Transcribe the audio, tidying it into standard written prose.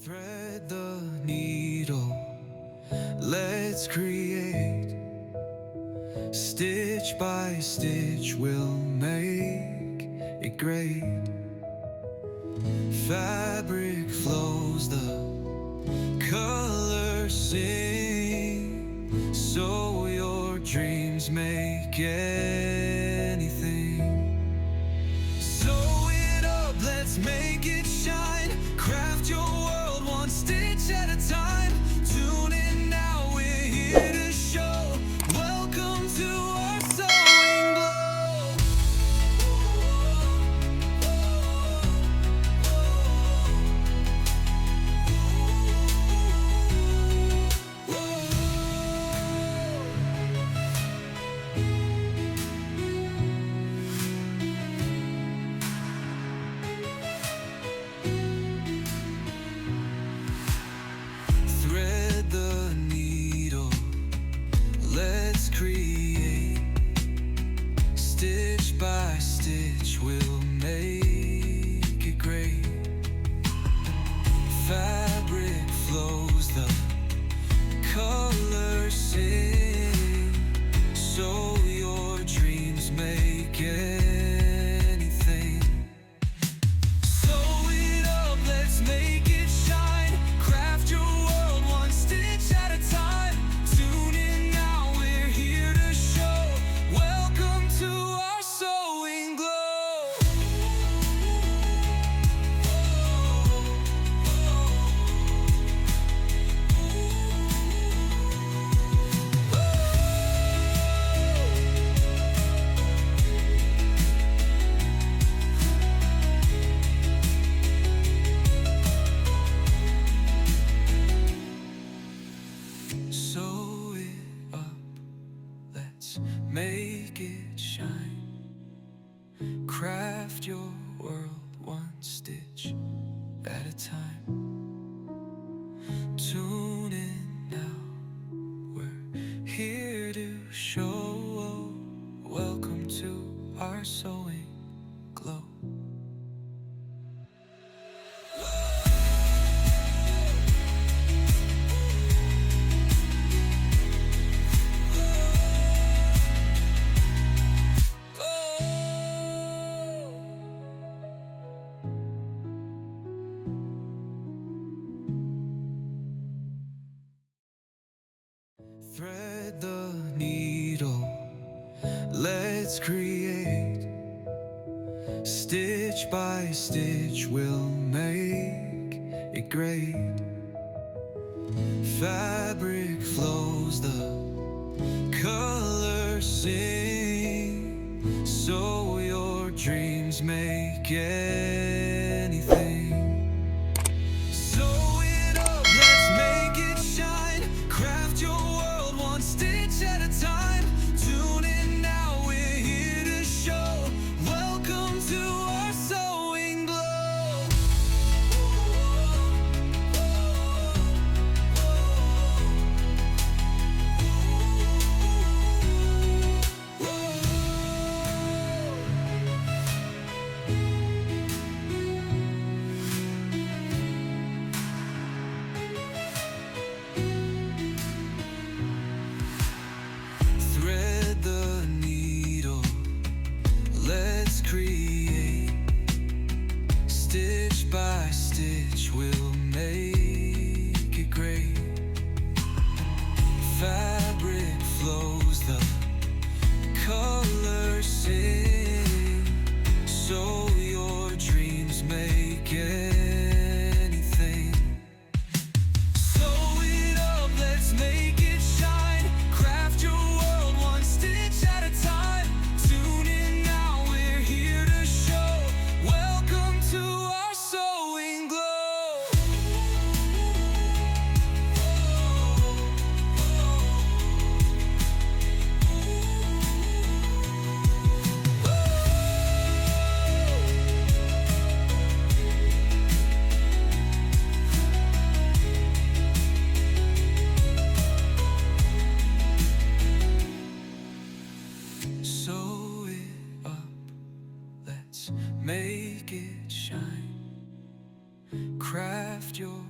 Thread the needle, let's create. Stitch by stitch we'll make it great. Fabric flows, the colors sing, so your dreams make anything. Sew it up, let's make it shine. Craft your world one stitch at a time. Tune in now, we're here to show. Welcome to our sewing glow. Thread the needle, let's create. Stitch by stitch we'll make it great. Fabric flows, the colors sing, so your dreams make anything. Sew it up, let's make it shine. Craft your world one stitch at a time. Tune in now, we're here to show. Welcome to our sewing glow. Sew it up, let's make it shine. Craft your world one stitch at a time. Tune in now, we're here to show. Welcome to our sewing glow. Thread the needle, let's create. Stitch by stitch we'll make it great. Fabric flows, the colors sing, so your dreams make anything. Sew it up, let's make it shine. Craft your world one stitch at a time. Tune in now, we're here to show. Welcome to our sewing glow. Thread the needle, let's create. Stitch by stitch we'll make it great. Fabric flows, the colors sing, so your dreams make anything. Sew it up, let's make it shine. Craft your world one stitch at a time. Tune in now, we're here to show. Welcome to our sewing glow. Sew it up, let's make it shine. Craft your